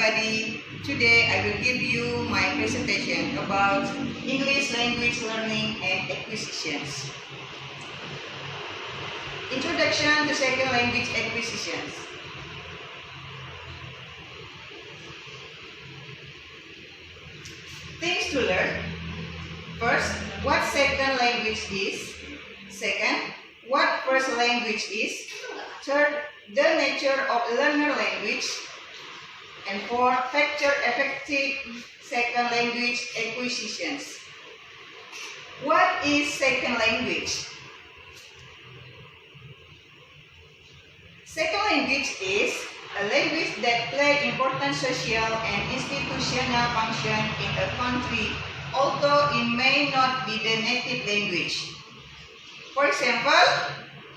everybody. Today I will give you my presentation about English language learning and acquisitions. Introduction to second language acquisitions. Things to learn. First, what second language is. Second, what first language is. Third, the nature of learner language. And fourth, factor effective second language acquisitions. What is second language? Second language is a language that plays important social and institutional function in a country, although it may not be the native language. For example,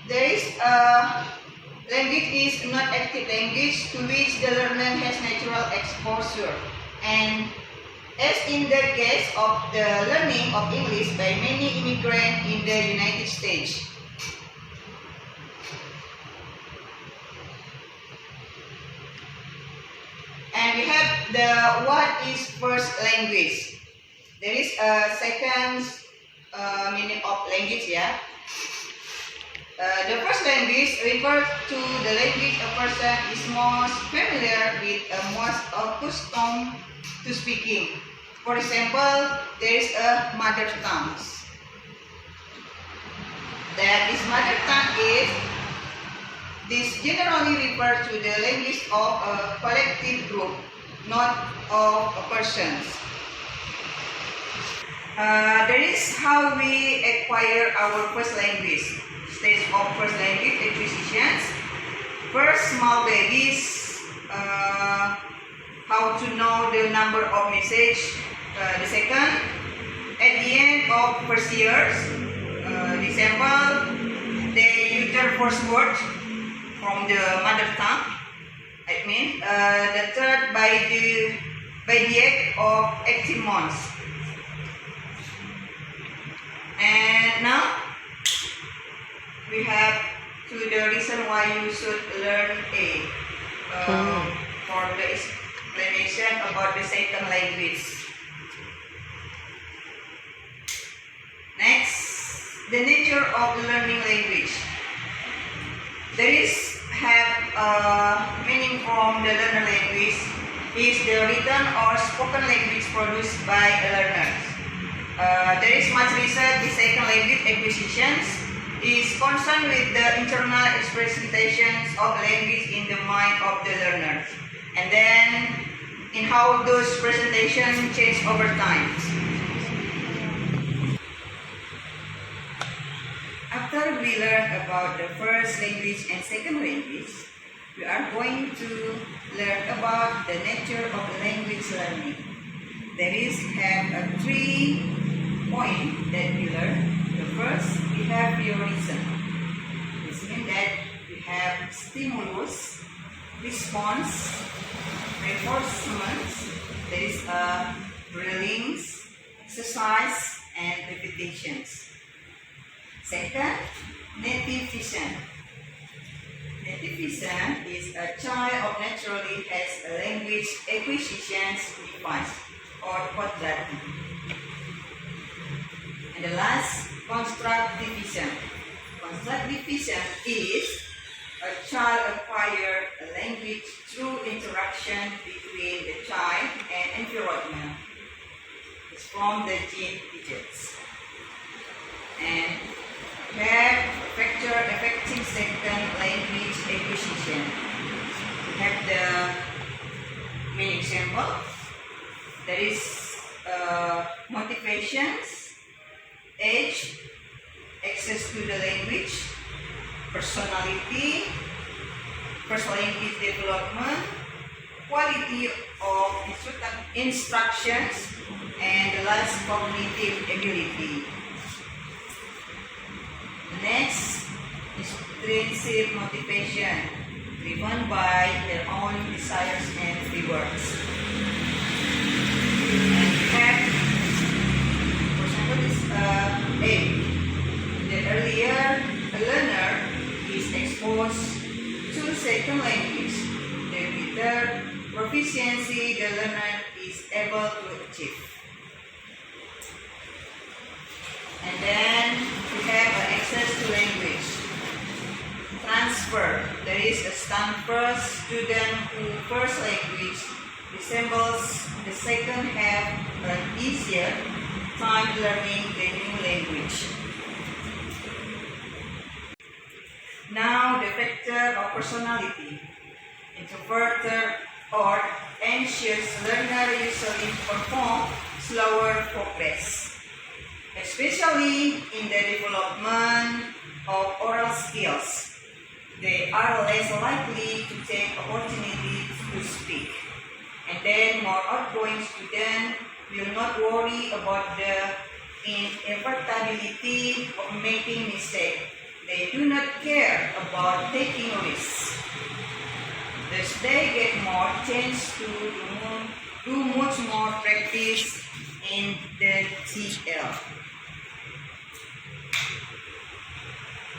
there is a language is not active language to which the learner has natural exposure, and as in the case of the learning of English by many immigrants in the United States. And we have the what is first language. There is a second meaning of language, yeah. The first language refers to the language a person is most familiar with, most accustomed to speaking. For example, there is a mother tongue. That is mother tongue is. This generally refers to the language of a collective group, not of persons. That is how we acquire our first language. Stage of first language acquisitions. First, small babies, how to know the number of messages. The second, at the end of first years, December, they use their first word from the mother tongue. I mean, the third by the age of 18 months. And now we have to the reason why you should learn for the explanation about the second language. Next, the nature of learning language. There is meaning from the learner language is the written or spoken language produced by a learner. There is much research in second language acquisitions is concerned with the internal representations of language in the mind of the learner, and then in how those presentations change over time. After we learn about the first language and second language, we are going to learn about the nature of language learning. There is have 3 points that we learn. The first, we have your reason. This means that we have stimulus, response, reinforcement. There is drillings, exercise, and repetitions. Second, native vision. Native vision is a child of naturally has a language acquisitions device or quadratic. And the last, constructive vision. Constructive vision is a child acquire a language through interaction between the child and environment. It's from the gene digits. And we have factor affecting second language acquisition. We have the main example. There is motivations, age, access to the language, personality, first language development, quality of instructions, and the last, cognitive ability. Next, intrinsic motivation, driven by their own desires and rewards. And we have, for example, this age. The earlier a learner is exposed to second language, the better proficiency the learner is able to achieve. And then we have access to language. Transfer. There is a first student whose first language resembles the second have an easier time learning the new language. Now the factor of personality. Introverted or anxious learner usually perform slower progress, especially in the development of oral skills. They are less likely to take opportunities to speak. And then more outgoing students will not worry about the inevitability of making mistakes. They do not care about taking risks. Thus they get more chance to do much more practice in the TL.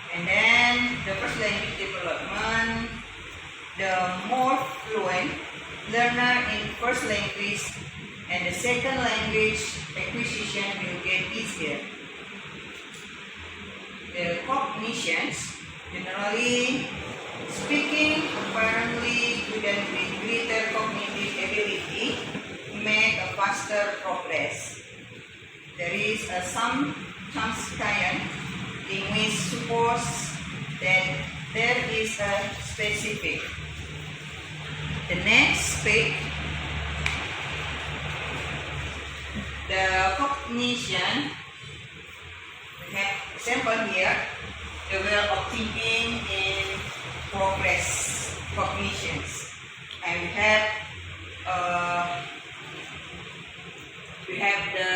And then the first language development, the more fluent learner in first language and the second language acquisition will get easier. The cognitions, generally speaking, apparently students with greater cognitive ability make a faster progress. There is some Chomskyan in which suppose that there is a specific. The next page, the cognition. We have example here, the way of thinking in progress cognitions, and we have the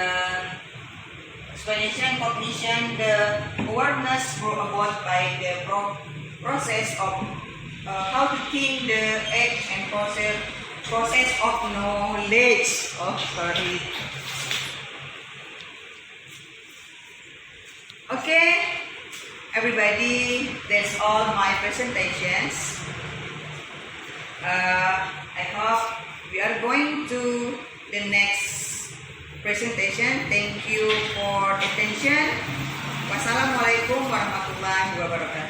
explanation cognition, the awareness brought about by the process of how to think, the act and process of knowledge. Okay, everybody, that's all my presentations. I hope we are going to the next presentation. Thank you for attention. Wassalamualaikum warahmatullahi wabarakatuh.